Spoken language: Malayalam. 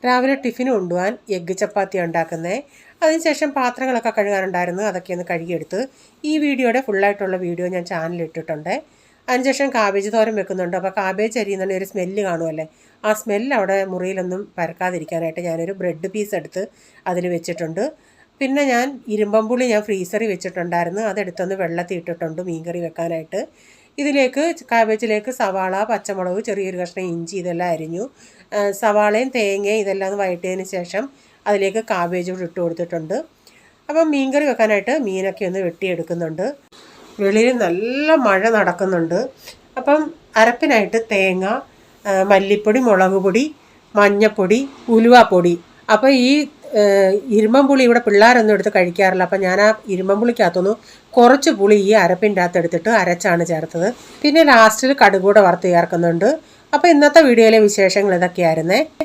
രാവിലെ ടിഫിന് കൊണ്ടുപോകാൻ എഗ്ഗ് ചപ്പാത്തി ഉണ്ടാക്കുന്നത്. അതിനുശേഷം പാത്രങ്ങളൊക്കെ കഴുകാനുണ്ടായിരുന്നു, അതൊക്കെ ഒന്ന് കഴുകിയെടുത്ത്. ഈ വീഡിയോയുടെ ഫുള്ളായിട്ടുള്ള വീഡിയോ ഞാൻ ചാനലിട്ടിട്ടുണ്ട്. അതിനുശേഷം കാബേജ് തോരൻ വെക്കുന്നുണ്ട്. അപ്പോൾ കാബേജ് അരിയുന്ന ഒരു സ്മെല്ല് കാണുമല്ലേ, ആ സ്മെല്ല് അവിടെ മുറിയിലൊന്നും പരക്കാതിരിക്കാനായിട്ട് ഞാനൊരു ബ്രെഡ് പീസ് എടുത്ത് അതിൽ വെച്ചിട്ടുണ്ട്. പിന്നെ ഞാൻ ഇരുമ്പമ്പുളി ഫ്രീസറിൽ വെച്ചിട്ടുണ്ടായിരുന്നു, അതെടുത്തൊന്ന് വെള്ളത്തിൽ ഇട്ടിട്ടുണ്ട് മീൻകറി വെക്കാനായിട്ട്. ഇതിലേക്ക് കാബേജിലേക്ക് സവാള, പച്ചമുളക്, ചെറിയൊരു കഷ്ണം ഇഞ്ചി ഇതെല്ലാം അരിഞ്ഞു. സവാളയും തേങ്ങയും ഇതെല്ലാം ഒന്ന് വഴറ്റിയതിന് ശേഷം അതിലേക്ക് കാബേജ് കൂടി ഇട്ട് കൊടുത്തിട്ടുണ്ട്. അപ്പം മീൻകറി വെക്കാനായിട്ട് മീനൊക്കെ ഒന്ന് വെട്ടിയെടുക്കുന്നുണ്ട്. വെളിയിൽ നല്ല മഴ നടക്കുന്നുണ്ട്. അപ്പം അരപ്പിനായിട്ട് തേങ്ങ, മല്ലിപ്പൊടി, മുളക് പൊടി, മഞ്ഞൾപ്പൊടി, ഉലുവാപ്പൊടി. അപ്പോൾ ഈ ഇരുമ്പമ്പുളി ഇവിടെ പിള്ളേരൊന്നും എടുത്ത് കഴിക്കാറില്ല. അപ്പം ഞാൻ ആ ഇരുമ്പമ്പുളിക്കകത്തൊന്ന് കുറച്ച് പുളി ഈ അരപ്പിൻ്റെ അകത്ത് എടുത്തിട്ട് അരച്ചാണ് ചേർത്തത്. പിന്നെ ലാസ്റ്റിൽ കടുകൂടെ വറുത്ത് ചേർക്കുന്നുണ്ട്. അപ്പോൾ ഇന്നത്തെ വീഡിയോയിലെ വിശേഷങ്ങൾ ഇതൊക്കെയായിരുന്നേ.